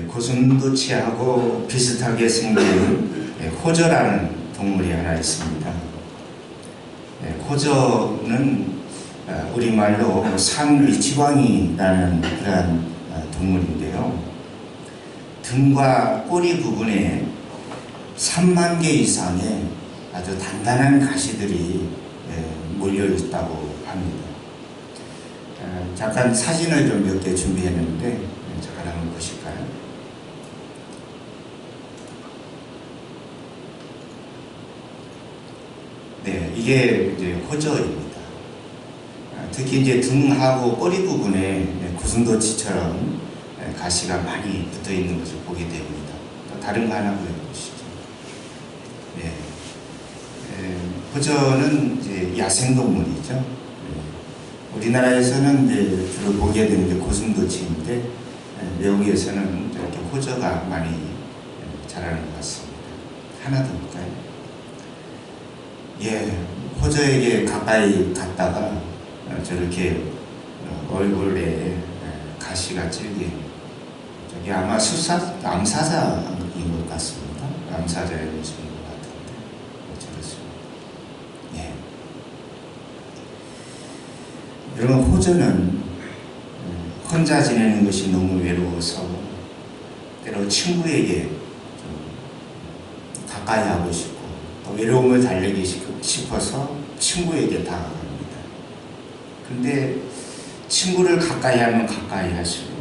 고슴도치하고 비슷하게 생긴 호저라는 동물이 하나 있습니다. 호저는 우리말로 상위지광이라는 그러한 동물인데요. 등과 꼬리 부분에 3만 개 이상의 아주 단단한 가시들이 몰려 있다고 합니다. 잠깐 사진을 좀 몇 개 준비했는데 잠깐 한번 보실까요? 네, 이게 이제 호저입니다. 특히 이제 등하고 꼬리 부분에 고슴도치처럼 가시가 많이 붙어 있는 것을 보게 됩니다. 또 다른 거 하나 보여주시죠. 네, 호저는 이제 야생동물이죠. 우리나라에서는 이제 주로 보게 되는 게 고슴도치인데 외국에서는 이렇게 호저가 많이 자라는 것 같습니다. 하나 더 볼까요? 예, 호저에게 가까이 갔다가 저렇게 얼굴에 가시가 찔린 저게 아마 암사자인 것 같습니다. 암사자의 모습인 것 같은데 저렇습니다. 예. 여러분, 호저는 혼자 지내는 것이 너무 외로워서 때로 친구에게 좀 가까이 하고 싶고 또 외로움을 달래기 싶어서 친구에게 다가갑니다. 근데 친구를 가까이 하면 가까이 할수록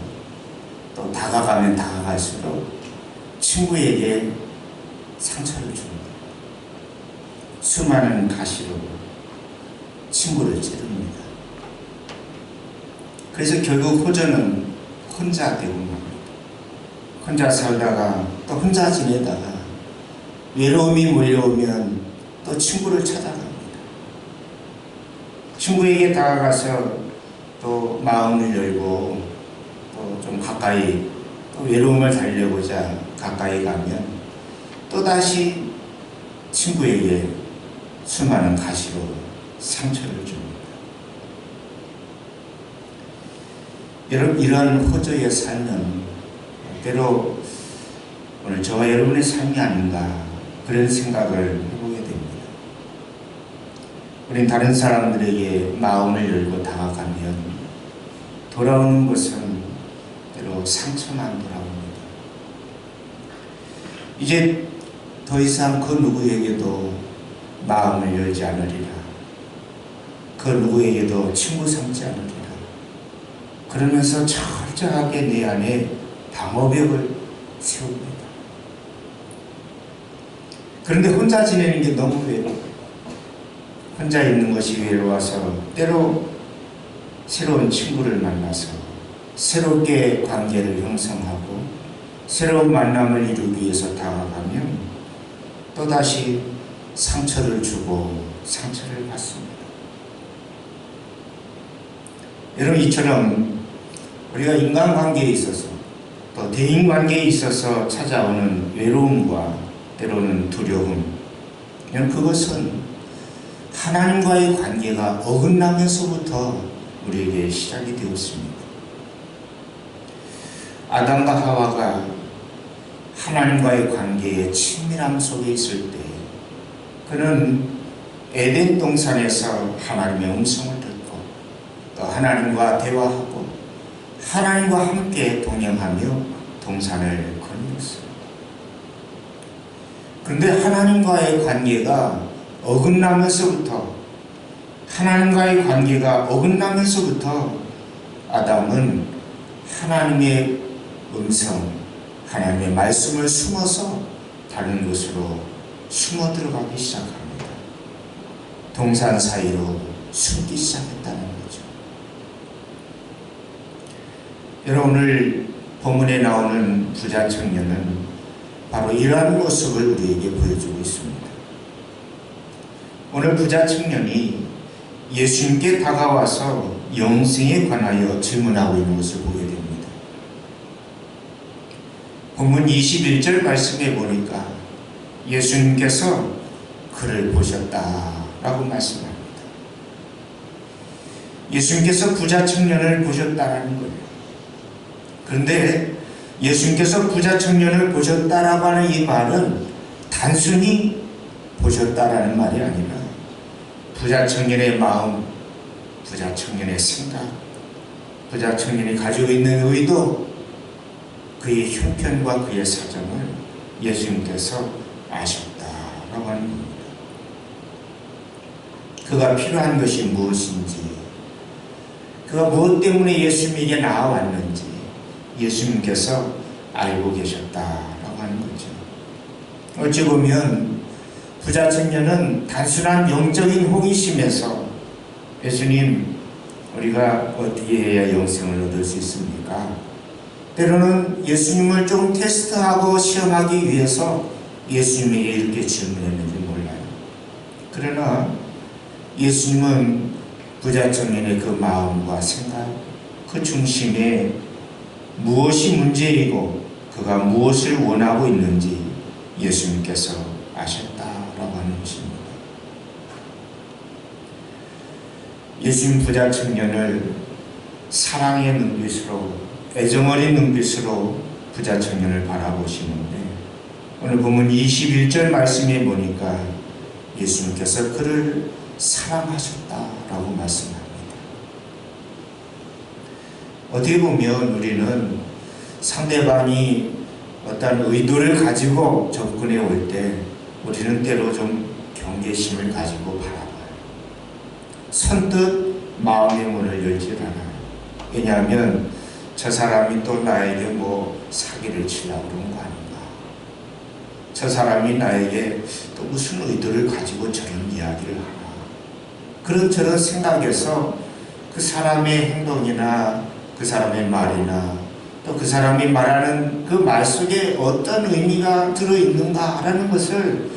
또 다가가면 다가갈수록 친구에게 상처를 줍니다. 수많은 가시로 친구를 찌릅니다. 그래서 결국 호저는 혼자 되고 맙니다. 혼자 살다가 또 혼자 지내다가 외로움이 몰려오면 또 친구를 찾아갑니다. 친구에게 다가가서 또 마음을 열고 또 좀 가까이 또 외로움을 달래고자 가까이 가면 또다시 친구에게 수많은 가시로 상처를 줍니다. 여러분, 이러한 호저의 삶은 때로 오늘 저와 여러분의 삶이 아닌가 그런 생각을 해보게 됩니다. 우린 다른 사람들에게 마음을 열고 다가가면 돌아오는 것은 때로 상처만 돌아옵니다. 이제 더 이상 그 누구에게도 마음을 열지 않으리라. 그 누구에게도 친구 삼지 않으리라. 그러면서 철저하게 내 안에 방어벽을 세웁니다. 그런데 혼자 지내는 게 너무 외로워요. 혼자 있는 것이 외로워서 때로 새로운 친구를 만나서 새롭게 관계를 형성하고 새로운 만남을 이루기 위해서 다가가면 또다시 상처를 주고 상처를 받습니다. 여러분, 이처럼 우리가 인간관계에 있어서 또 대인관계에 있어서 찾아오는 외로움과 때로는 두려움, 그것은 하나님과의 관계가 어긋나면서부터 우리에게 시작이 되었습니다. 아담과 하와가 하나님과의 관계의 친밀함 속에 있을 때 그는 에덴 동산에서 하나님의 음성을 듣고 또 하나님과 대화하고 하나님과 함께 동행하며 동산을 거닐었어요. 그런데 하나님과의 관계가 어긋나면서부터 아담은 하나님의 음성, 하나님의 말씀을 숨어서 다른 곳으로 숨어 들어가기 시작합니다. 동산 사이로 숨기 시작했다는 거죠. 여러분, 오늘 본문에 나오는 부자 청년은 바로 이러한 모습을 우리에게 보여주고 있습니다. 오늘 부자 청년이 예수님께 다가와서 영생에 관하여 질문하고 있는 것을 보게 됩니다. 본문 21절 말씀에 보니까 예수님께서 그를 보셨다라고 말씀합니다. 예수님께서 부자 청년을 보셨다라는 거예요. 그런데 예수님께서 부자 청년을 보셨다라고 하는 이 말은 단순히 보셨다라는 말이 아니라 부자 청년의 마음, 부자 청년의 생각, 부자 청년이 가지고 있는 의도, 그의 형편과 그의 사정을 예수님께서 아셨다라고 하는 겁니다. 그가 필요한 것이 무엇인지, 그가 무엇 때문에 예수님에게 나아왔는지 예수님께서 알고 계셨다라고 하는 거죠. 어찌 보면 부자 청년은 단순한 영적인 호기심에서 예수님, 우리가 어떻게 해야 영생을 얻을 수 있습니까? 때로는 예수님을 좀 테스트하고 시험하기 위해서 예수님에게 이렇게 질문했는지 몰라요. 그러나 예수님은 부자 청년의 그 마음과 생각, 그 중심에 무엇이 문제이고 그가 무엇을 원하고 있는지 예수님께서 아셨다라고 하는 것입니다. 예수님 부자 청년을 사랑의 눈빛으로, 애정어린 눈빛으로 부자 청년을 바라보시는데, 오늘 보면 21절 말씀에 보니까 예수님께서 그를 사랑하셨다라고 말씀합니다. 어떻게 보면 우리는 상대방이 어떤 의도를 가지고 접근해 올 때 우리는 때로 좀 경계심을 가지고 바라봐요. 선뜻 마음의 문을 열지 않아요. 왜냐하면 저 사람이 또 나에게 뭐 사기를 치려고 그런 거 아닌가, 저 사람이 나에게 또 무슨 의도를 가지고 저런 이야기를 하나, 그런저런 생각에서 그 사람의 행동이나 그 사람의 말이나 또 그 사람이 말하는 그 말 속에 어떤 의미가 들어있는가라는 것을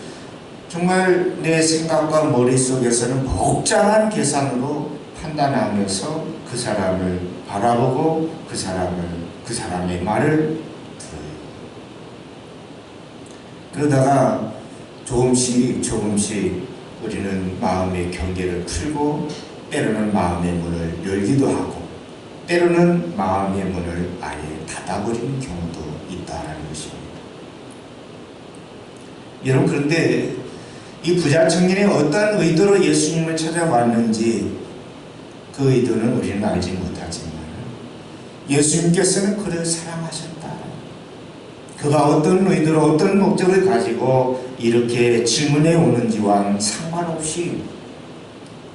정말 내 생각과 머릿속에서는 복잡한 계산으로 판단하면서 그 사람을 바라보고 그 사람의 말을 들어요. 그러다가 조금씩 우리는 마음의 경계를 풀고 때로는 마음의 문을 열기도 하고 때로는 마음의 문을 아예 닫아버리는 경우도 있다는 것입니다. 여러분, 그런데 이 부자 청년이 어떤 의도로 예수님을 찾아왔는지 그 의도는 우리는 알지 못하지만 예수님께서는 그를 사랑하셨다. 그가 어떤 의도로 어떤 목적을 가지고 이렇게 질문해 오는지와 상관없이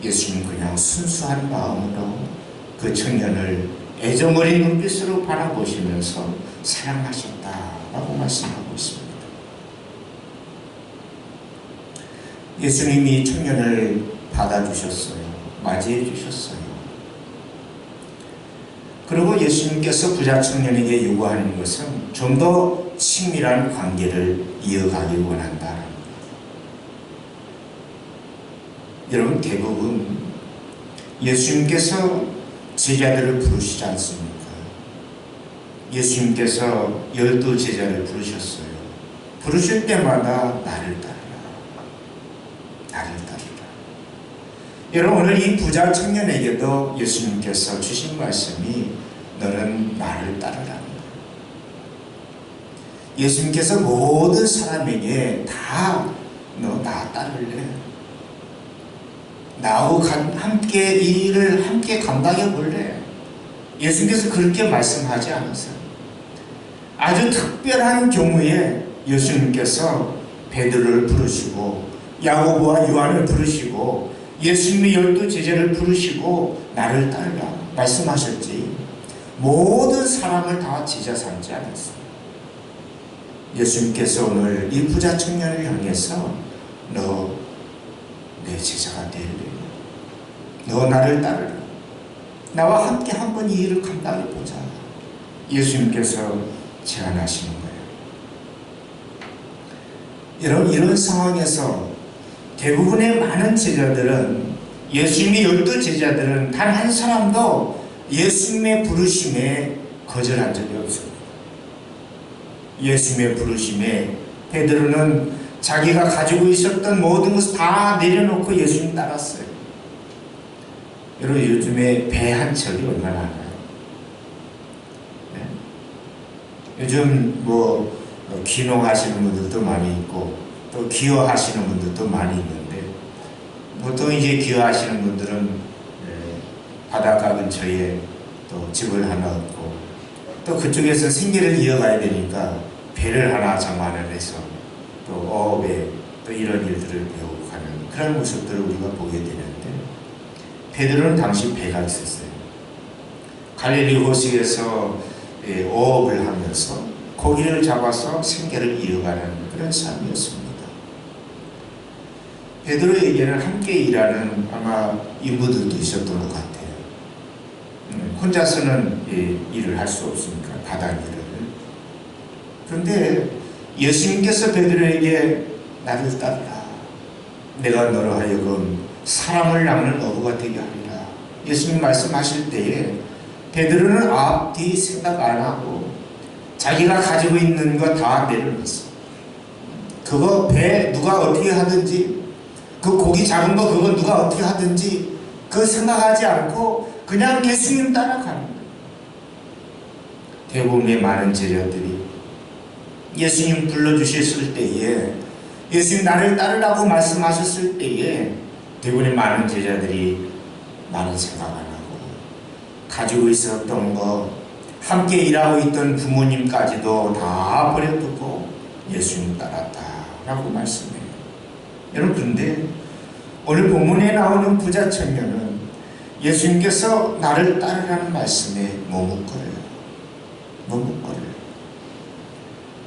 예수님 그냥 순수한 마음으로 그 청년을 애정어린 눈빛으로 바라보시면서 사랑하셨다라고 말씀하고 있습니다. 예수님이 청년을 받아주셨어요. 맞이해 주셨어요. 그리고 예수님께서 부자 청년에게 요구하는 것은 좀 더 친밀한 관계를 이어가길 원한다는 거예요. 여러분, 대부분 예수님께서 제자들을 부르시지 않습니까? 예수님께서 12제자를 부르셨어요. 부르실 때마다 나를 따르라, 나를 따르라. 여러분, 오늘 이 부자 청년에게도 예수님께서 주신 말씀이 너는 나를 따르라. 예수님께서 모든 사람에게 다 너 나 따를래? 나하고 함께 이 일을 함께 감당해 볼래? 예수님께서 그렇게 말씀하지 않으세요. 아주 특별한 경우에 예수님께서 베드로를 부르시고 야고보와 요한을 부르시고 예수님의 12제자를 부르시고 나를 따르라 말씀하셨지, 모든 사람을 다 제자 삼지 않았어요. 예수님께서 오늘 이 부자 청년을 향해서 너 내 제자가 될래? 너 나를 따르라. 나와 함께 한번 이 일을 감당해 보자. 예수님께서 제안하시는 거예요. 여러분, 이런 상황에서 대부분의 많은 제자들은, 예수님의 12제자들은 단 한 사람도 예수님의 부르심에 거절한 적이 없습니다. 예수님의 부르심에 베드로는 자기가 가지고 있었던 모든 것을 다 내려놓고 예수님 따랐어요. 여러분, 요즘에 배 한 척이 얼마나 하나요? 네? 요즘 귀농하시는 분들도 많이 있고 또 기여하시는 분들도 많이 있는데, 보통 이제 기여하시는 분들은 바닷가 근처에 또 집을 하나 얻고 또 그쪽에서 생계를 이어가야 되니까 배를 하나 장만을 해서 또 어업에 또 이런 일들을 배우고 가는 그런 모습들을 우리가 보게 되는데, 베드로는 당시 배가 있었어요. 갈릴리 호수에서 어업을 하면서 고기를 잡아서 생계를 이어가는 그런 삶이었습니다. 베드로에게는 함께 일하는 아마 인부들도 있었던 것 같아요. 혼자서는 일을 할 수 없으니까 바다 일을. 그런데 예수님께서 베드로에게 나를 따르라. 내가 너로 하여금 사람을 낚는 어부가 되게 하리라. 예수님 말씀하실 때에 베드로는 앞, 뒤 생각 안 하고 자기가 가지고 있는 거 다 내려놨어. 그거 배 누가 어떻게 하든지, 그 고기 잡은 거 그거 누가 어떻게 하든지 그거 생각하지 않고 그냥 예수님 따라가는 거예요. 대부분의 많은 제자들이 예수님 불러주셨을 때에, 예수님 나를 따르라고 말씀하셨을 때에 대부분의 많은 제자들이 많은 생각 안 하고 가지고 있었던 거, 함께 일하고 있던 부모님까지도 다 버려두고 예수님 따랐다라고 말씀해요. 여러분, 그런데 오늘 본문에 나오는 부자 청년은 예수님께서 나를 따르라는 말씀에 머뭇거려요.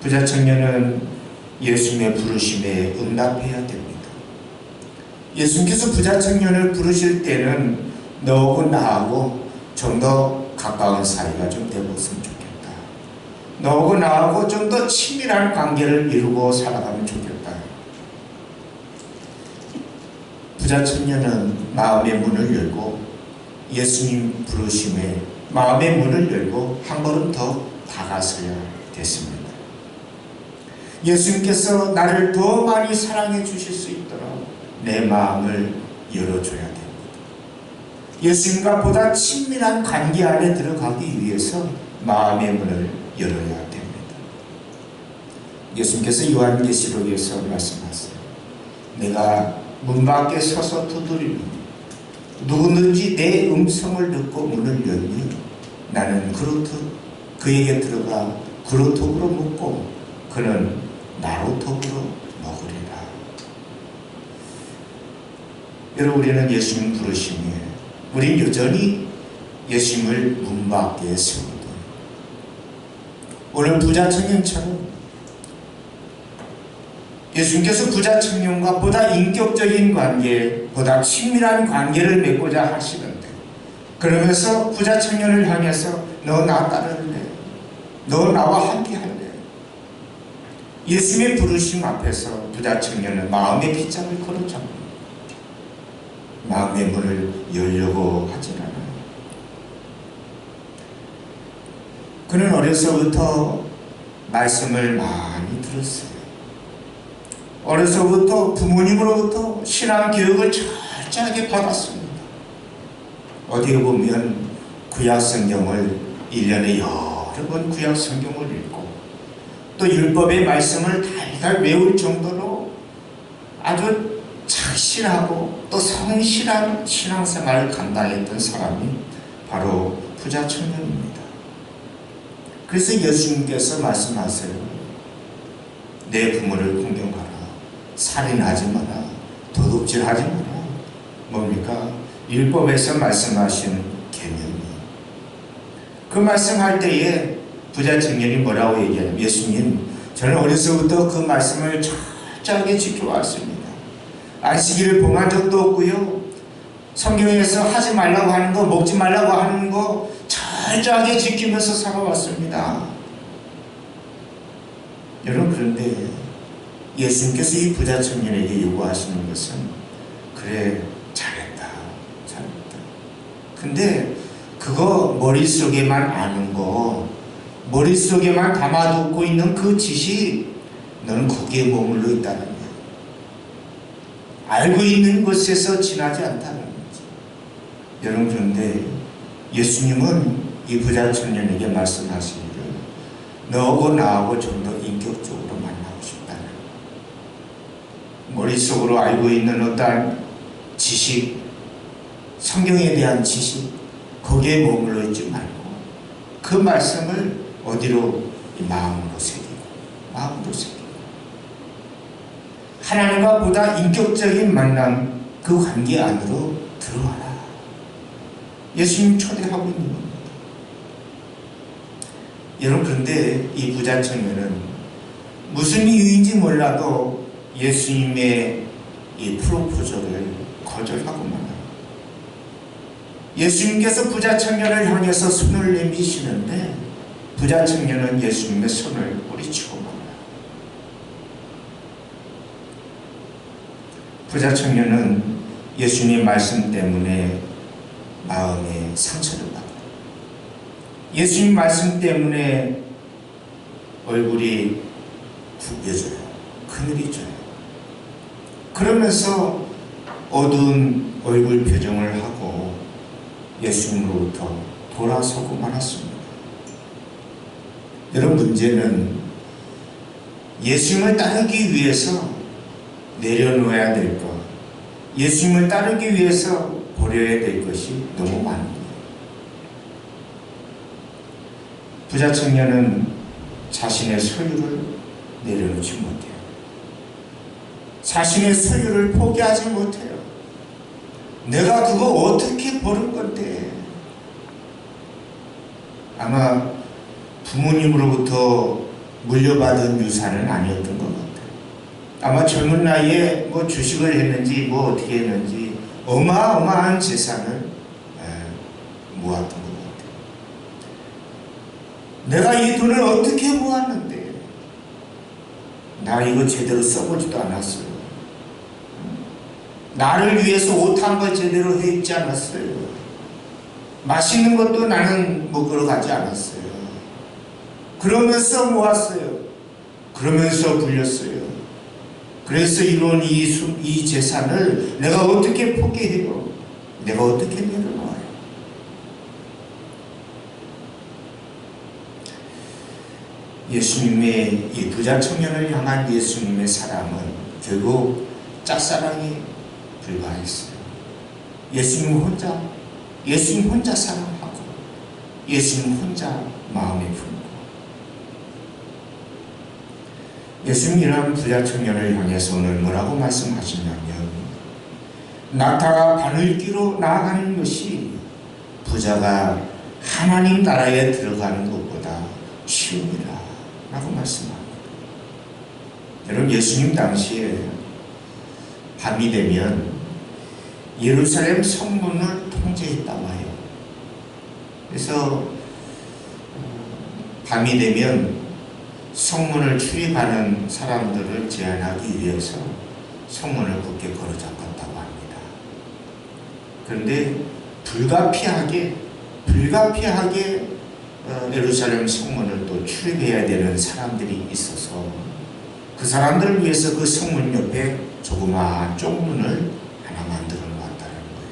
부자 청년은 예수님의 부르심에 응답해야 됩니다. 예수님께서 부자 청년을 부르실 때는 너하고 나하고 좀 더 가까운 사이가 좀 되었으면 좋겠다. 너하고 나하고 좀 더 친밀한 관계를 이루고 살아가면 좋겠다. 부자 청년은 마음의 문을 열고 예수님 부르심에 마음의 문을 열고 한 걸음 더 다가서야 됐습니다. 예수님께서 나를 더 많이 사랑해 주실 수 있도록 내 마음을 열어줘야 됩니다. 예수님과 보다 친밀한 관계 안에 들어가기 위해서 마음의 문을 열어야 됩니다. 예수님께서 요한계시록에서 말씀하세요. 내가 문 밖에 서서 두드리니 누구든지 내 음성을 듣고 문을 열면 나는 그에게 들어가 그루톡으로 묻고 그는 나루톡으로 먹으리라. 여러분, 우리는 예수님 부르심에 우리는 여전히 예수님을 문 밖에 세우고, 오늘 부자 청년처럼 예수님께서 부자 청년과 보다 인격적인 관계, 보다 친밀한 관계를 맺고자 하시는데, 그러면서 부자 청년을 향해서 너 나 따를래? 너 나와 함께 할래? 예수님의 부르심 앞에서 부자 청년은 마음의 빗장을 걸어잡고 마음의 문을 열려고 하질 않아요. 그는 어려서부터 말씀을 많이 들었어요. 어려서부터 부모님으로부터 신앙 교육을 철저하게 받았습니다. 어디에 보면 구약 성경을 1년에 여러 번 구약 성경을 읽고 또 율법의 말씀을 달달 외울 정도로 아주 착실하고 또 성실한 신앙생활을 감당했던 사람이 바로 부자 청년입니다. 그래서 예수님께서 말씀하세요. 내 부모를 공경하라. 살인하지 마라. 도둑질하지 마라. 뭡니까? 율법에서 말씀하신 계명이. 그 말씀할 때에 부자 청년이 뭐라고 얘기하냐면, 예수님, 저는 어려서부터 그 말씀을 철저하게 지켜왔습니다. 안식일을 범한 적도 없고요. 성경에서 하지 말라고 하는 거, 먹지 말라고 하는 거 철저하게 지키면서 살아왔습니다. 여러분, 그런데 예수님께서 이 부자 청년에게 요구하시는 것은, 그래, 잘했다. 근데 그거 머릿속에만 아는 거, 머릿속에만 담아두고 있는 그 지식, 너는 거기에 머물러 있다는 거예요. 알고 있는 것에서 지나지 않다는 거죠. 여러분, 그런데 예수님은 이 부자 청년에게 말씀하시기를, 너하고 나하고 좀 더 인격적으로 만나고 싶다는, 머릿속으로 알고 있는 어떠한 지식, 성경에 대한 지식, 거기에 머물러 있지 말고 그 말씀을 어디로? 마음으로 새기고 하나님과 보다 인격적인 만남, 그 관계 안으로 들어와라. 예수님 초대하고 있는 겁니다. 여러분, 그런데 이 부자 청년은 무슨 이유인지 몰라도 예수님의 이 프로포즈를 거절하고 말합니다. 예수님께서 부자 청년을 향해서 손을 내미시는데 부자 청년은 예수님의 손을 뿌리치고 말합니다. 부자 청년은 예수님의 말씀 때문에 마음에 상처를 받아요. 예수님 말씀 때문에 얼굴이 굽혀져요. 그늘이 져요. 그러면서 어두운 얼굴 표정을 하고 예수님으로부터 돌아서고 말았습니다. 여러분, 문제는 예수님을 따르기 위해서 내려놓아야 될 것, 예수님을 따르기 위해서 버려야 될 것이 너무 많은 거예요. 부자 청년은 자신의 소유를 내려놓지 못해요. 자신의 소유를 포기하지 못해요. 내가 그거 어떻게 버릴 건데? 아마 부모님으로부터 물려받은 유산은 아니었던 것 같아요. 아마 젊은 나이에 뭐 주식을 했는지 뭐 어떻게 했는지 어마어마한 재산을 모았던 것 같아요. 내가 이 돈을 어떻게 모았는데? 나 이거 제대로 써보지도 않았어요. 나를 위해서 옷 한 벌 제대로 해 입지 않았어요. 맛있는 것도 나는 먹으러 가지 않았어요. 그러면서 모았어요. 그러면서 불렸어요. 그래서 이런 이 재산을 내가 어떻게 포기해요? 내가 어떻게 내려놔요? 예수님의 이 부자 청년을 향한 예수님의 사랑은 결국 짝사랑이 불과했어요. 예수님 혼자 사랑하고 예수님 혼자 마음에 품고, 예수님 이런 부자 청년을 향해서 오늘 뭐라고 말씀하시냐면, 낙타가 바늘귀로 나아가는 것이 부자가 하나님 나라에 들어가는 것보다 쉬우니라 라고 말씀합니다. 여러분, 예수님 당시에 밤이 되면 예루살렘 성문을 통제했다고 해요. 그래서 밤이 되면 성문을 출입하는 사람들을 제한하기 위해서 성문을 굳게 걸어잡았다고 합니다. 그런데 불가피하게 예루살렘 성문을 또 출입해야 되는 사람들이 있어서 그 사람들을 위해서 그 성문 옆에 조그마한 쪽문을 하나 만들어 놓았다는 거예요.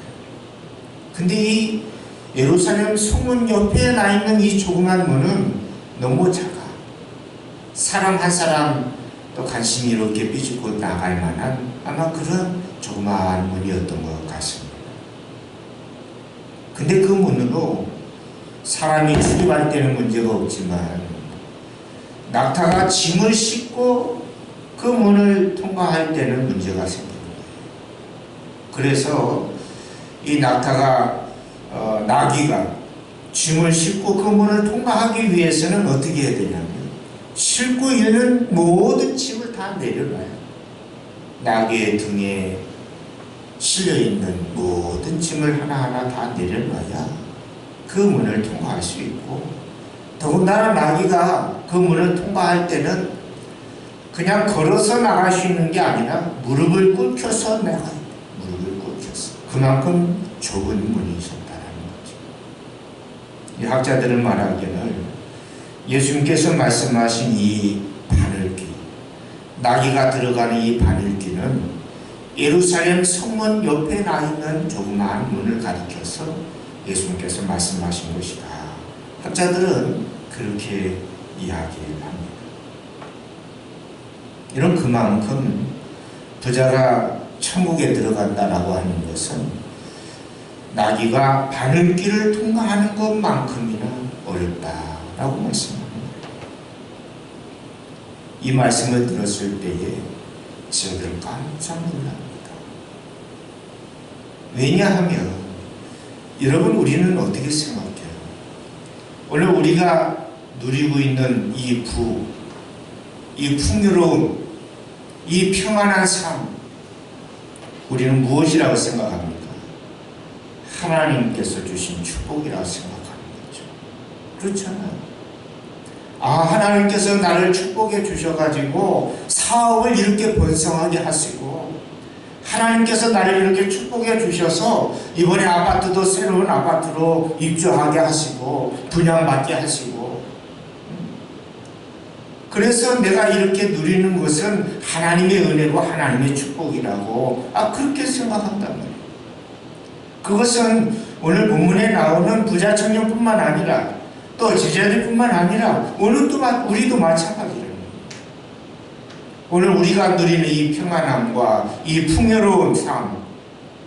근데 이 예루살렘 성문 옆에 나 있는 이 조그만 문은 너무 작아. 사람 한 사람 또 간신히 이렇게 삐죽고 나갈 만한 아마 그런 조그마한 문이었던 것 같습니다. 근데 그 문으로 사람이 출입할 때는 문제가 없지만 낙타가 짐을 싣고 그 문을 통과할 때는 문제가 생깁니다. 그래서 이 낙타가 나귀가 짐을 싣고 그 문을 통과하기 위해서는 어떻게 해야 되냐면 싣고 있는 모든 짐을 다 내려놔요. 나귀의 등에 실려있는 모든 짐을 하나하나 다 내려놔야 그 문을 통과할 수 있고, 더군다나 나귀가 그 문을 통과할 때는 그냥 걸어서 나갈 수 있는 게 아니라 무릎을 꿇혀서 나가요. 무릎을 꿇혀서. 그만큼 좁은 문이셨다는 거죠. 이 학자들은 말하기를 예수님께서 말씀하신 이 바늘귀, 나귀가 들어가는 이 바늘귀는 예루살렘 성문 옆에 나 있는 조그마한 문을 가리켜서 예수님께서 말씀하신 것이다. 학자들은 그렇게 이야기를 합니다. 이런 그만큼 부자가 천국에 들어간다라고 하는 것은 나귀가 바늘길을 통과하는 것만큼이나 어렵다라고 말씀합니다. 이 말씀을 들었을 때에 저들 깜짝 놀랍니다. 왜냐하면 여러분, 우리는 어떻게 생각해요? 오늘 우리가 누리고 있는 이 부, 이 풍요로움, 이 평안한 삶, 우리는 무엇이라고 생각합니까? 하나님께서 주신 축복이라고 생각하는 거죠. 그렇잖아요. 하나님께서 나를 축복해 주셔가지고 사업을 이렇게 번성하게 하시고, 하나님께서 나를 이렇게 축복해 주셔서 이번에 아파트도 새로운 아파트로 입주하게 하시고 분양받게 하시고, 그래서 내가 이렇게 누리는 것은 하나님의 은혜고 하나님의 축복이라고 그렇게 생각한단 말이에요. 그것은 오늘 본문에 나오는 부자 청년뿐만 아니라 또 제자들뿐만 아니라 오늘 우리도 마찬가지입니다. 오늘 우리가 누리는 이 평안함과 이 풍요로운 삶,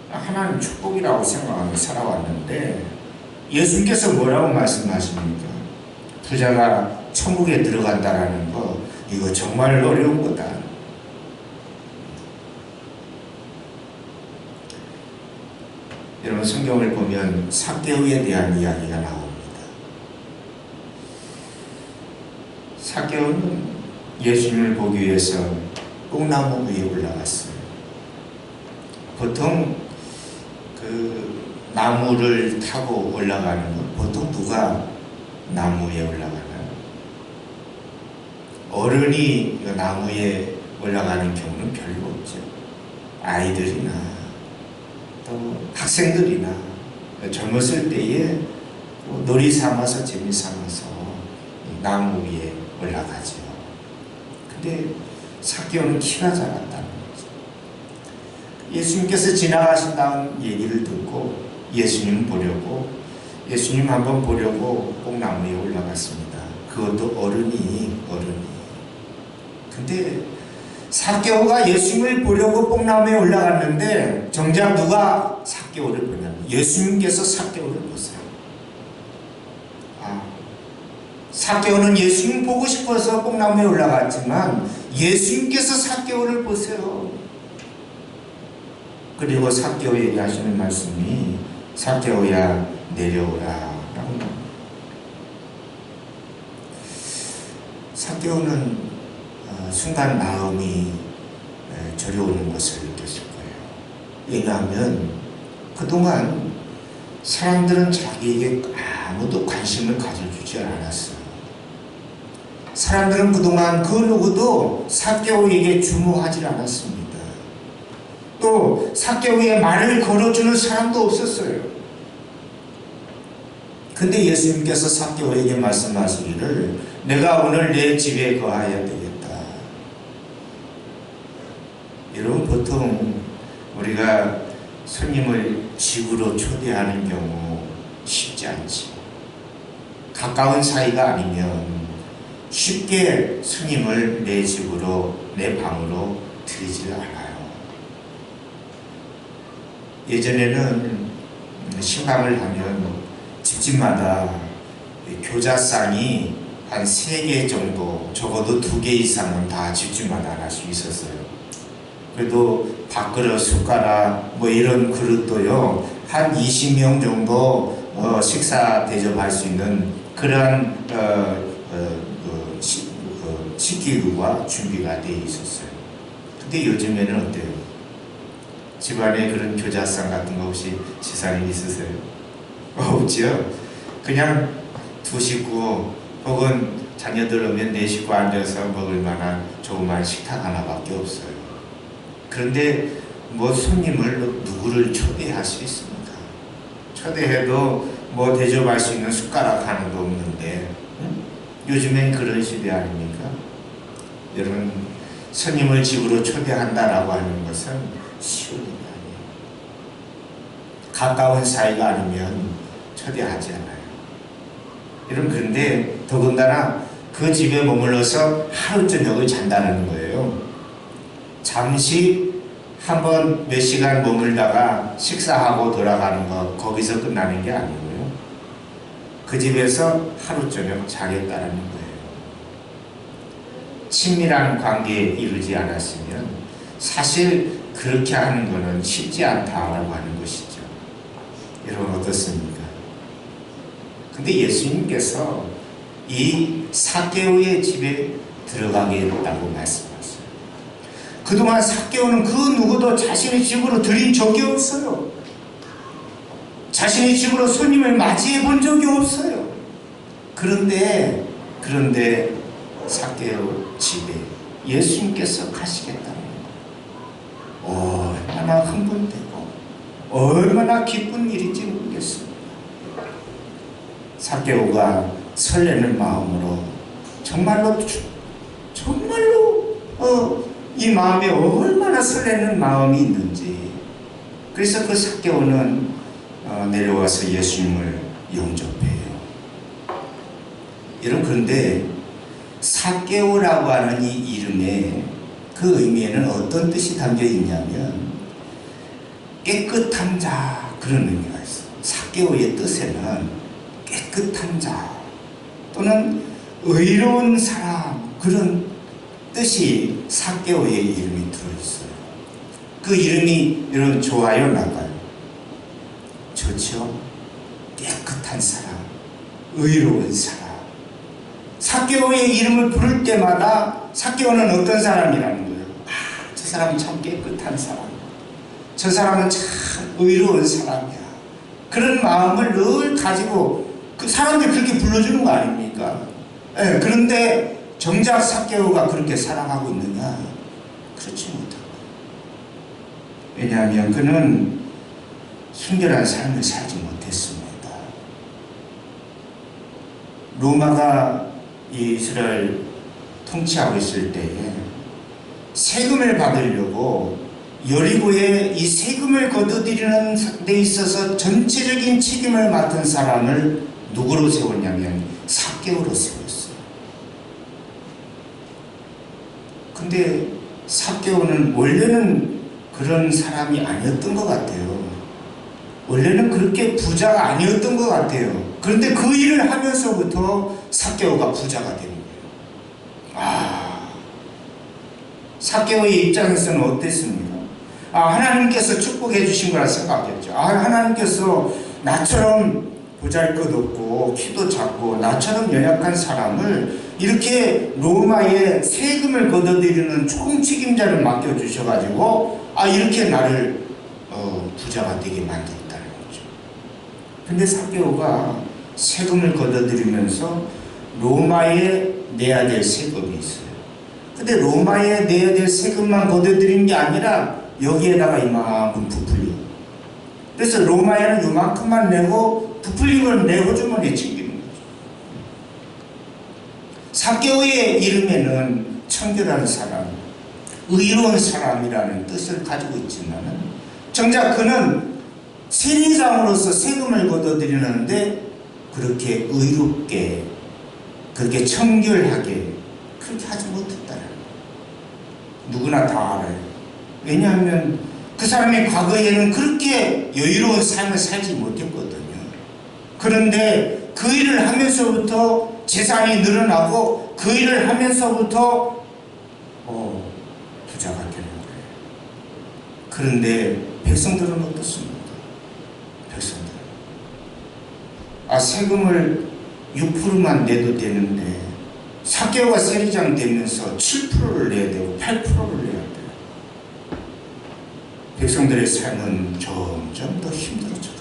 하나님 축복이라고 생각하며 살아왔는데 예수님께서 뭐라고 말씀하십니까? 부자가 천국에 들어간다라는 거, 이거 정말 어려운 거다. 여러분, 성경을 보면 삭개오에 대한 이야기가 나옵니다. 삭개오는 예수님을 보기 위해서 뽕나무 위에 올라갔어요. 보통 그 나무를 타고 올라가는 건 보통 누가 나무 위에 올라가나요? 어른이 나무에 올라가는 경우는 별로 없죠. 아이들이나 또 학생들이나 젊었을 때에 놀이 삼아서 재미 삼아서 나무 위에 올라가죠. 근데 삭개오는 키가 작았다는 거죠. 예수님께서 지나가신다는 얘기를 듣고 예수님 한번 보려고 뽕나무에 올라갔습니다. 그것도 어른이. 근데 삭개오가 예수님을 보려고 뽕나무에 올라갔는데 정작 누가 삭개오를 보냐면 예수님께서 삭개오를 보세요. 삭개오는 예수님 보고 싶어서 뽕나무에 올라갔지만 예수님께서 삭개오를 보세요. 그리고 삭개오에게 하시는 말씀이 삭개오야 내려오라 라고 합니다. 삭개오는 순간 마음이 저려오는 것을 느꼈을 거예요. 왜냐하면 그동안 사람들은 자기에게 아무도 관심을 가져주지 않았어요. 사람들은 그동안 그 누구도 삭개오에게 주목하지 않았습니다. 또 삭개오의 말을 걸어주는 사람도 없었어요. 근데 예수님께서 삭개오에게 말씀하시기를 내가 오늘 내 집에 거하여야 되겠다. 여러분, 보통 우리가 손님을 집으로 초대하는 경우 쉽지 않지. 가까운 사이가 아니면 쉽게 손님을 내 집으로, 내 방으로 들이질 않아요. 예전에는 신방을 하면 집집마다 교자상이 한 3개 정도, 적어도 2개 이상은 다 집집마다 하나씩 있었어요. 그래도 밥그릇, 숟가락, 이런 그릇도요, 한 20명 정도 식사 대접할 수 있는 그러한 식기류가 준비가 되어 있었어요. 근데 요즘에는 어때요? 집안에 그런 교자상 같은 거 혹시 지사님 있으세요? 없죠? 그냥 2식구 혹은 자녀들 오면 4식구 앉아서 먹을 만한 조그만 식탁 하나밖에 없어요. 그런데 손님을 누구를 초대할 수 있습니까? 초대해도 대접할 수 있는 숟가락 하나도 없는데, 요즘엔 그런 시대 아닙니까? 여러분, 손님을 집으로 초대한다라고 하는 것은 쉬운 일이 아니에요. 가까운 사이가 아니면 초대하지 않아요. 여러분, 그런데 더군다나 그 집에 머물러서 하루 저녁을 잔다는 거예요. 잠시 한번 몇 시간 머물다가 식사하고 돌아가는 거, 거기서 끝나는 게 아니고요. 그 집에서 하루 저녁 자겠다는 거예요. 친밀한 관계에 이르지 않았으면 사실 그렇게 하는 것은 쉽지 않다라고 하는 것이죠. 여러분 어떻습니까? 근데 예수님께서 이 삭개오의 집에 들어가겠다고 말씀하셨어요. 그동안 삭개오는 그 누구도 자신의 집으로 들인 적이 없어요. 자신의 집으로 손님을 맞이해 본 적이 없어요. 그런데 삭개오 집에 예수님께서 가시겠다는 거예요. 얼마나 흥분되고 얼마나 기쁜 일인지 모르겠습니다. 삭개오가 설레는 마음으로 정말로 이 마음에 얼마나 설레는 마음이 있는지, 그래서 그 삭개오는 내려와서 예수님을 영접해요. 여러분, 그런데 삭개오라고 하는 이 이름에 그 의미에는 어떤 뜻이 담겨 있냐면 깨끗한 자, 그런 의미가 있어요. 삭개오의 뜻에는 깨끗한 자 또는 의로운 사람, 그런 뜻이 삭개오의 이름이 들어있어요. 그 이름이 여러분 좋아요, 나가요? 좋죠? 깨끗한 사람, 의로운 사람. 삭개오의 이름을 부를 때마다 삭개오는 어떤 사람이라는 거예요? 저 사람은 참 깨끗한 사람, 저 사람은 참 의로운 사람이야, 그런 마음을 늘 가지고 그 사람들이 그렇게 불러주는 거 아닙니까? 네, 그런데 정작 삭개오가 그렇게 살아가고 있느냐? 그렇지 못하고. 왜냐하면 그는 순결한 삶을 살지 못했습니다. 로마가 이스라엘 통치하고 있을 때에 세금을 받으려고 여리고에 이 세금을 거둬들이는 데 있어서 전체적인 책임을 맡은 사람을 누구로 세웠냐면 삭개오로 세웠어요. 근데 삭개오는 원래는 그런 사람이 아니었던 것 같아요. 원래는 그렇게 부자가 아니었던 것 같아요. 그런데 그 일을 하면서부터 삭개오가 부자가 된 거예요. 삭개오의 입장에서는 어땠습니까? 하나님께서 축복해 주신 거라 생각했죠. 하나님께서 나처럼 보잘것없고 키도 작고 나처럼 연약한 사람을 이렇게 로마의 세금을 걷어들이는 총책임자를 맡겨주셔가지고 이렇게 나를 부자가 되게 만들었다는 거죠. 근데 삭개오가 세금을 걷어들이면서 로마에 내야 될 세금이 있어요. 근데 로마에 내야 될 세금만 걷어들인 게 아니라 여기에다가 이만큼 부풀려. 그래서 로마에는 요만큼만 내고 부풀린 걸 내 호주머니에 챙기는 거죠. 삭개오의 이름에는 청결한 사람, 의로운 사람이라는 뜻을 가지고 있지만 정작 그는 세리장으로서 세금을 걷어들이는데 그렇게 의롭게, 그렇게 청결하게 그렇게 하지 못했다는 거예요. 누구나 다 알아요. 왜냐하면 그 사람이 과거에는 그렇게 여유로운 삶을 살지 못했거든요. 그런데 그 일을 하면서부터 재산이 늘어나고 그 일을 하면서부터 부자가 되는 거예요. 그런데 백성들은 어떻습니까? 백성들은 세금을 6%만 내도 되는데 삭개오가 세리장 되면서 7%를 내야 되고 8%를 내야 돼요. 백성들의 삶은 점점 더 힘들어져가요.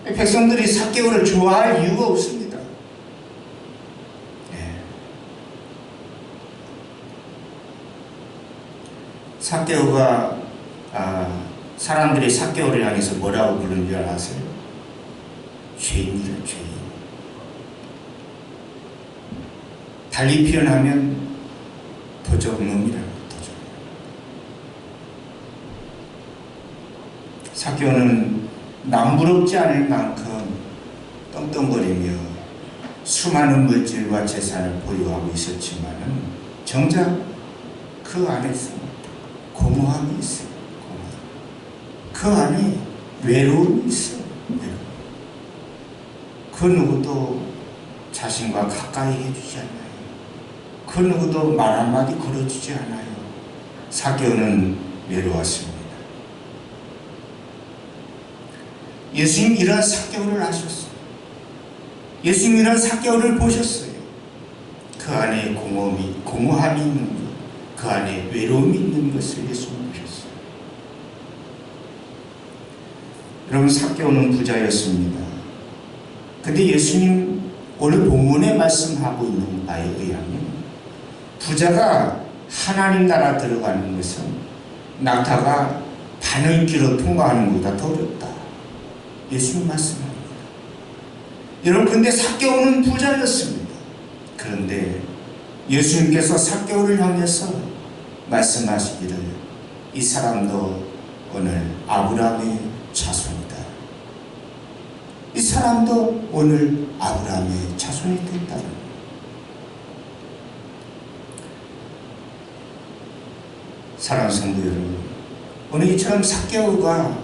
백성들이 삭개오를 좋아할 이유가 없습니다. 삭개오가 사람들이 삭개오를 향해서 뭐라고 부르는 줄 아세요? 죄인이래, 죄인. 달리 표현하면 도적놈이라고. 삭개오는 남부럽지 않을 만큼 떵떵거리며 수많은 물질과 재산을 보유하고 있었지만은 정작 그 안에서 공허함이 있어요. 그 안에 외로움이 있어요. 그 누구도 자신과 가까이 해주지 않아요. 그 누구도 말 한마디 걸어주지 않아요. 삭개오는 외로웠습니다. 예수님 이런 삭개오를 아셨어요. 예수님 이런 삭개오를 보셨어요. 그 안에 공허함이 있는 것, 그 안에 외로움이 있는 것을 예수님 보셨어요. 여러분, 삭개오는 부자였습니다. 근데 예수님 오늘 본문에 말씀하고 있는 바에 의하면 부자가 하나님 나라 들어가는 것은 낙타가 바늘길로 통과하는 것보다 더 어렵다. 예수님 말씀합니다. 여러분, 근데 삭개오는 부자였습니다. 그런데 예수님께서 삭개오를 향해서 말씀하시기를 이 사람도 오늘 아브라함의 자손이다. 이 사람도 오늘 아브라함의 자손이 됐다. 사랑하는 성도 여러분, 오늘 이처럼 삭개오가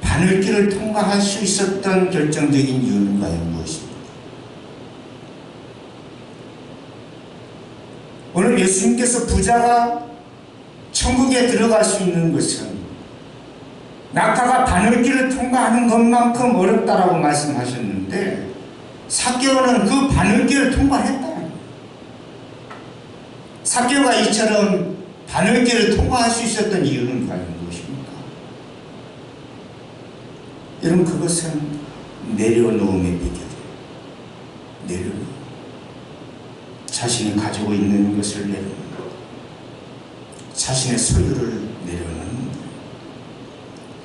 바늘길을 통과할 수 있었던 결정적인 이유는 과연 무엇입니까? 오늘 예수님께서 부자가 천국에 들어갈 수 있는 것은 낙타가 바늘길을 통과하는 것만큼 어렵다라고 말씀하셨는데 삭개오는 그 바늘길을 통과했다. 삭개오가 이처럼 바늘길을 통과할 수 있었던 이유는 과연 무엇입니까? 여러분, 그것은 내려놓음의 비결이에요. 내려놓음. 자신이 가지고 있는 것을 내려놓는 것. 자신의 소유를 내려놓는 것.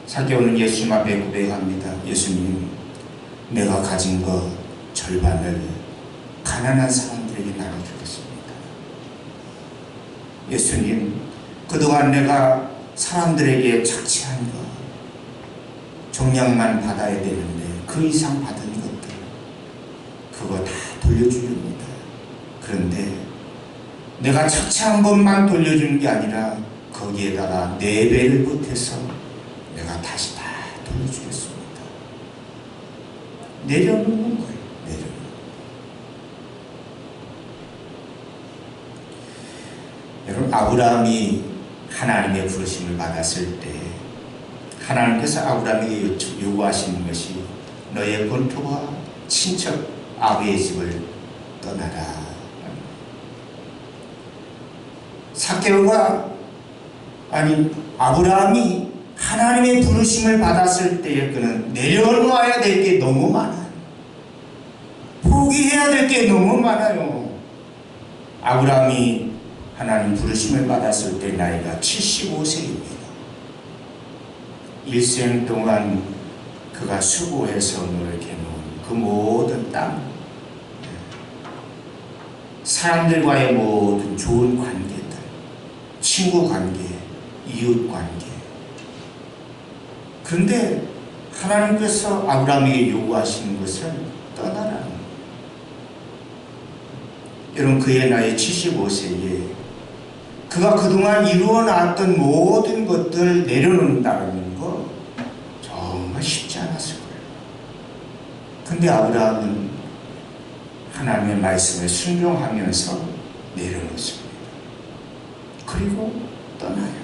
삭개오는 예수님 앞에 고백합니다. 예수님, 내가 가진 것 절반을 가난한 사람들에게 나눠주겠습니다. 예수님, 그동안 내가 사람들에게 착취한 것, 종량만 받아야 되는데 그 이상 받은 것들, 그거 다 돌려주렵니다. 그런데 내가 착취한 것만 돌려주는 게 아니라 거기에다가 4배를 보태서 내가 다시 다 돌려주겠습니다. 내려놓는 거예요. 내려놓는. 여러분, 아브라함이 하나님의 부르심을 받았을 때 하나님께서 아브라함에게 요구하시는 것이 너의 본토와 친척 아비의 집을 떠나라. 삭개오가 아브라함이 하나님의 부르심을 받았을 때에 그는 내려놓아야 될 게 너무 많아요. 포기해야 될 게 너무 많아요. 아브라함이 하나님 부르심을 받았을 때 나이가 75세입니다. 일생 동안 그가 수고해서 노력해놓은 그 모든 땅, 사람들과의 모든 좋은 관계들, 친구 관계, 이웃 관계. 그런데 하나님께서 아브라함에게 요구하시는 것은 떠나라는 거예요. 여러분, 그의 나이 75세에 그가 그동안 이루어 나왔던 모든 것들 내려놓는다는 거 정말 쉽지 않았을 거예요. 근데 아브라함은 하나님의 말씀에 순종하면서 내려놓습니다. 그리고 떠나요.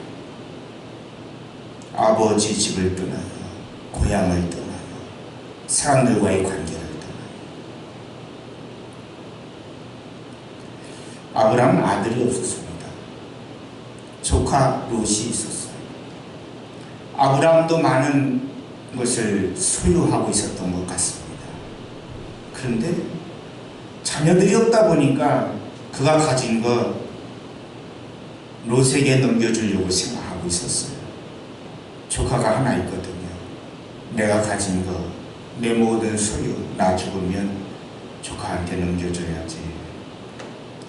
아버지 집을 떠나요. 고향을 떠나요. 사람들과의 관계를 떠나요. 아브라함은 아들이 없었습니다. 조카 롯이 있었어요. 아브라함도 많은 것을 소유하고 있었던 것 같습니다. 그런데 자녀들이 없다 보니까 그가 가진 것 롯에게 넘겨주려고 생각하고 있었어요. 조카가 하나 있거든요. 내가 가진 것, 내 모든 소유, 나 죽으면 조카한테 넘겨줘야지.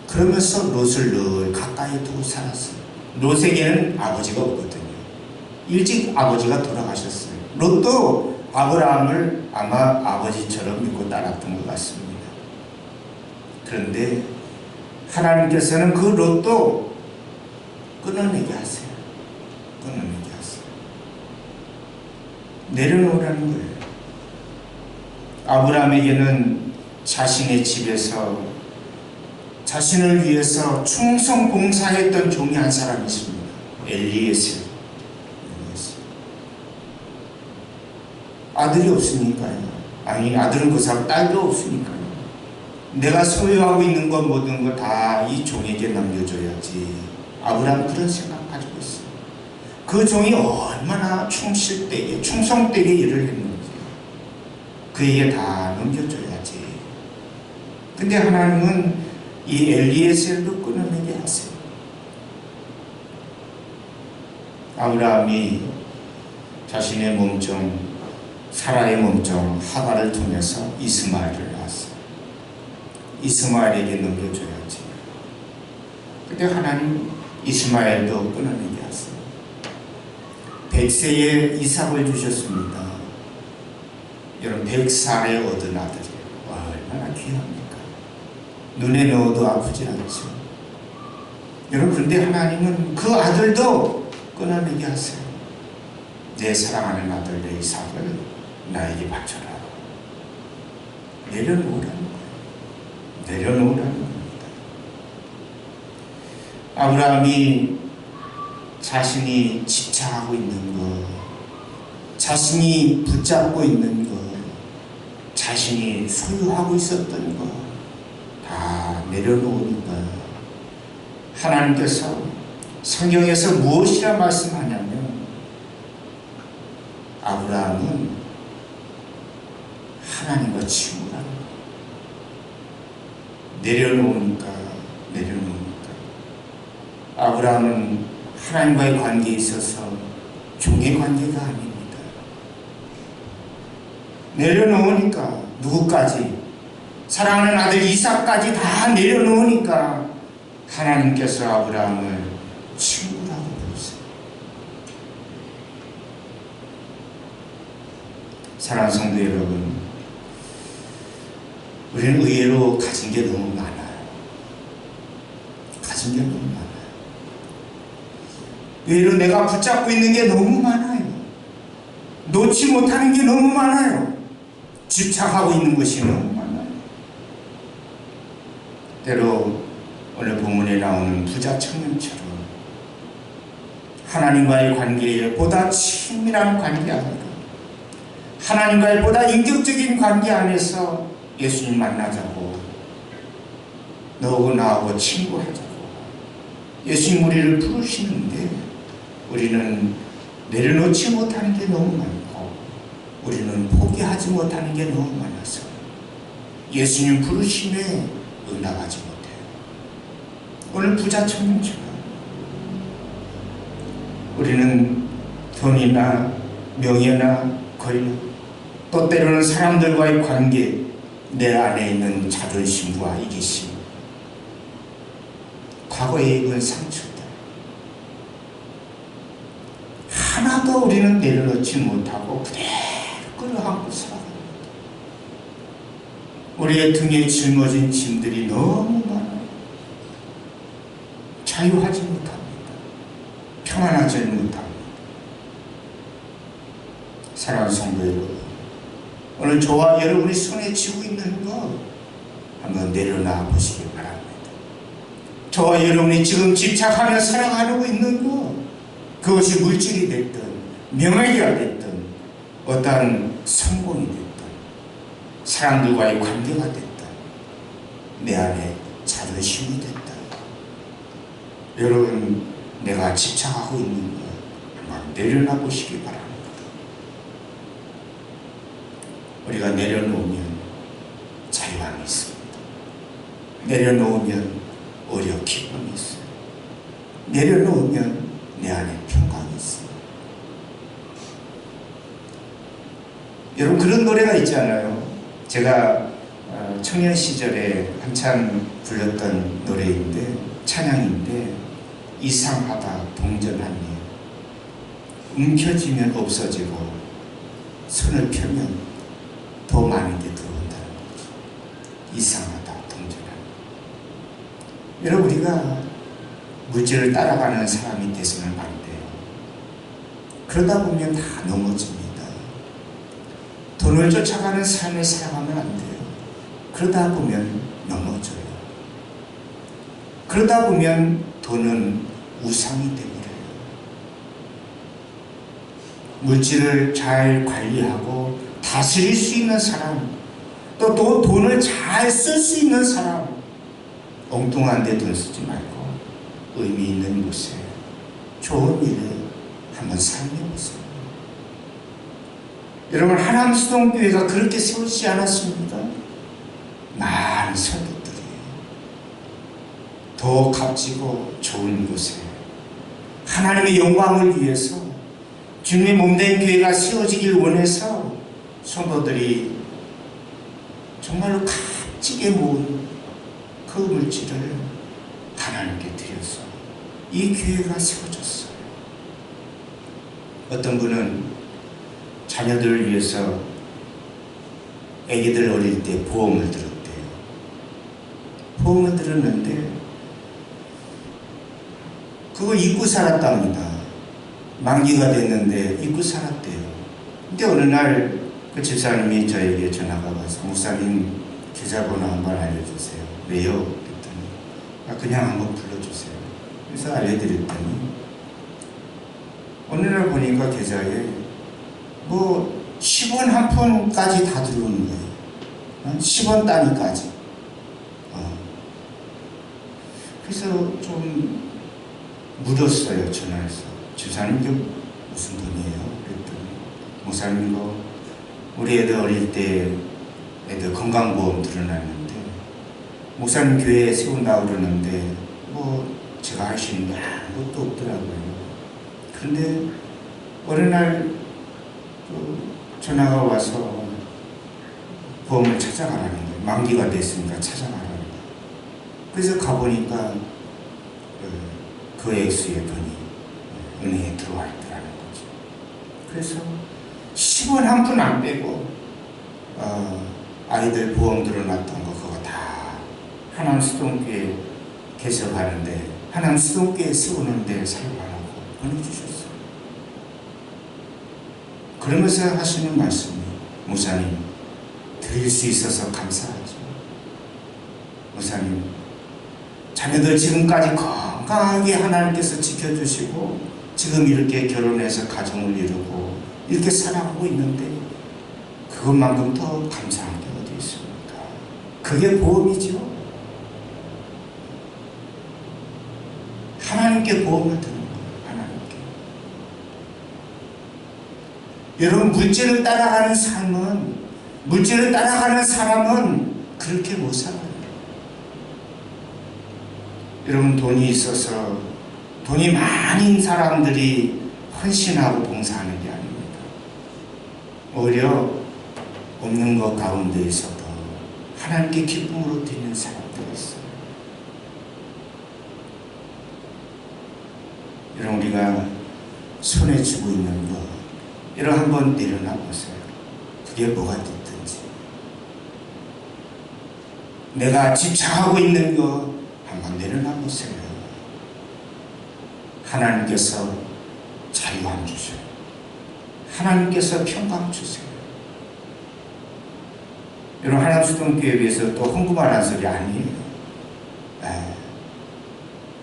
그러면서 롯을 늘 가까이 두고 살았어요. 롯에게는 아버지가 없거든요. 일찍 아버지가 돌아가셨어요. 롯도 아브라함을 아마 아버지처럼 믿고 따랐던 것 같습니다. 그런데 하나님께서는 그 롯도 끊어내게 하세요. 끊어내게 하세요. 내려놓으라는 거예요. 아브라함에게는 자신의 집에서 자신을 위해서 충성 봉사했던 종이 한 사람이 있습니다. 엘리에셀. 아들이 없으니까요. 아니, 아들은 그 사람, 딸도 없으니까요. 내가 소유하고 있는 것 모든 거 다 이 종에게 남겨줘야지. 아브라함은 그런 생각 가지고 있어요. 그 종이 얼마나 충실되게, 충성되게 일을 했는지 그에게 다 넘겨줘야지. 근데 하나님은 이 엘리에셀도 끊어내게 하세요. 아브라함이 자신의 몸종, 사라의 몸종 하가를 통해서 이스마엘을 낳았어요. 이스마엘에게 넘겨줘야지. 근데 하나님 이스마엘도 끊어내게 하세요. 100세에 이삭을 주셨습니다. 여러분, 100살에 얻은 아들이에요. 얼마나 귀합니까? 눈에 넣어도 아프지 않죠. 여러분, 그런데 하나님은 그 아들도 끊어내게 하세요. 내 사랑하는 아들 내 이삭을 나에게 바쳐라. 내려놓으라는 거예요. 내려놓으라는 겁니다. 아브라함이 자신이 집착하고 있는 것, 자신이 붙잡고 있는 것, 자신이 소유하고 있었던 것 다 내려놓으니까 하나님께서 성경에서 무엇이라 말씀하냐면 아브라함은 하나님과 친구라는 거예요. 내려놓으니까. 아브라함은 하나님과의 관계에 있어서 종의 관계가 아닙니다. 내려놓으니까 누구까지? 사랑하는 아들 이삭까지 다 내려놓으니까 하나님께서 아브라함을 친구라고 부르세요. 사랑하는 성도 여러분, 우리는 의외로 가진 게 너무 많아요. 가진 게 너무 많아요. 의외로 내가 붙잡고 있는 게 너무 많아요. 놓지 못하는 게 너무 많아요. 집착하고 있는 것이 너무 많아요. 때로 오늘 본문에 나오는 부자 청년처럼 하나님과의 관계에 보다 친밀한 관계 안에서 하나님과의 보다 인격적인 관계 안에서 예수님 만나자고, 너하고 나하고 친구하자고 예수님 우리를 부르시는데 우리는 내려놓지 못하는 게 너무 많고 우리는 포기하지 못하는 게 너무 많아서 예수님 부르심에 응답하지 못해요. 오늘 부자 청년처럼 우리는 돈이나 명예나 권력, 또 때로는 사람들과의 관계, 내 안에 있는 자존심과 이기심, 과거에 입은 상처들 하나도 우리는 내려놓지 못하고 그대로 끌어안고 살아갑니다. 우리의 등에 짊어진 짐들이 너무 많아요. 자유하지 못합니다. 평안하지 못합니다. 사랑하는 성도 여러분, 오늘 저와 여러분이 손에 쥐고 있는 것 한번 내려놔 보시기 바랍니다. 저와 여러분이 지금 집착하며 살아가려고 있는 것, 그것이 물질이 됐든 명예가 됐든 어떠한 성공이 됐든 사람들과의 관계가 됐든 내 안에 자존심이 됐든 여러분, 내가 집착하고 있는 것 한번 내려놔 보시기 바랍니다. 우리가 내려놓으면 자유함이 있습니다. 내려놓으면 오히려 기쁨이 있어요. 내려놓으면 내 안에 평강이 있어요. 여러분, 그런 노래가 있잖아요. 제가 청년 시절에 한참 불렀던 노래인데, 찬양인데, 이상하다 동전하니 움켜쥐면 없어지고 손을 펴면 더 많은 게 들어온다는 거죠. 이상하다 동전하니. 여러분, 우리가 물질을 따라가는 사람이 돼서는 안 돼요. 그러다 보면 다 넘어집니다. 돈을 쫓아가는 삶을 살아가면 안 돼요. 그러다 보면 넘어져요. 그러다 보면 돈은 우상이 되버려요. 물질을 잘 관리하고 다스릴 수 있는 사람, 또 돈을 잘 쓸 수 있는 사람, 엉뚱한 데 돈 쓰지 말고 의미 있는 곳에 좋은 일을 한번 사용해보세요. 여러분, 하남 수동교회가 그렇게 세우지 않았습니까? 많은 성도들이 더 값지고 좋은 곳에 하나님의 영광을 위해서 주님의 몸된 교회가 세워지길 원해서 성도들이 정말로 값지게 모은 그 물질을 하나님께 드려서 이 교회가 세워졌어요. 어떤 분은 자녀들을 위해서 아기들 어릴 때 보험을 들었대요. 보험을 들었는데 그걸 잊고 살았답니다. 만기가 됐는데 잊고 살았대요. 근데 어느 날 그 집사님이 저에게 전화가 와서 목사님 계좌번호 한번 알려주세요. 왜요? 그랬더니 그냥 한번 불러주세요. 그래서 알려드렸더니 어느 날 보니까 계좌에 뭐 10원 한 푼까지 다 들어오는 거예요. 10원 단위까지. 그래서 좀 묻었어요. 전화해서. 집사님, 이게 무슨 돈이에요? 그랬더니 목사님, 이거 우리 애들 어릴 때 애들 건강보험 들어놨는데 목사님 교회에 세운다고 그러는데 뭐 제가 할 수 있는 게 아무것도 없더라고요. 그런데 어느 날 전화가 와서 보험을 찾아가라는 거예요. 만기가 됐으니까 찾아가라는 거예요. 그래서 가보니까 그 액수의 돈이 은행에 들어와 있더라는 거죠. 그래서 10원 한 푼 안 빼고 아이들 보험 들어놨던 거 그거 다 하남 수동교회 개설하는데 하남 수동교회 세우는데 사용하라고 보내주셨어요. 그러면서 하시는 말씀이 목사님, 드릴 수 있어서 감사하죠. 목사님, 자녀들 지금까지 건강하게 하나님께서 지켜주시고 지금 이렇게 결혼해서 가정을 이루고 이렇게 살아가고 있는데 그것만큼 더 감사한 게 어디 있습니까? 그게 보험이죠. 하나님께 보험을 드는 거예요. 하나님께. 여러분, 물질을 따라가는 삶은, 물질을 따라가는 사람은 그렇게 못 살아요. 여러분, 돈이 있어서 돈이 많은 사람들이 헌신하고 봉사하는 게 아닙니다. 오히려 없는 것 가운데에서도 하나님께 기쁨으로 드리는 사람들이 있어요. 여러분, 우리가 손에 쥐고 있는 것, 여러분 한번 내려놔 보세요. 그게 뭐가 됐든지. 내가 집착하고 있는 것 한번 내려놔 보세요. 하나님께서 자유함 주세요. 하나님께서 평강 주세요. 여러분, 하남 수동교회에 비해서 또 홍보만 한 소리 아니에요.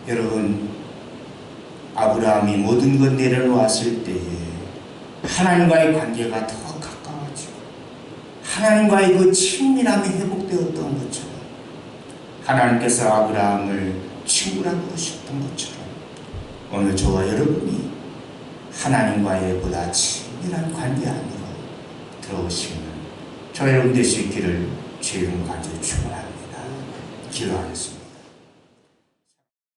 여러분, 아브라함이 모든 것 내려놓았을 때에 하나님과의 관계가 더 가까워지고 하나님과의 그 친밀함이 회복되었던 것처럼 하나님께서 아브라함을 친구라고 부르셨던 것처럼 오늘 저와 여러분이 하나님과의 보다 친밀한 관계 안으로 들어오시는 저와 여러분 되실 길을 주의 이름으로 간절히 축원합니다. 기도하겠습니다.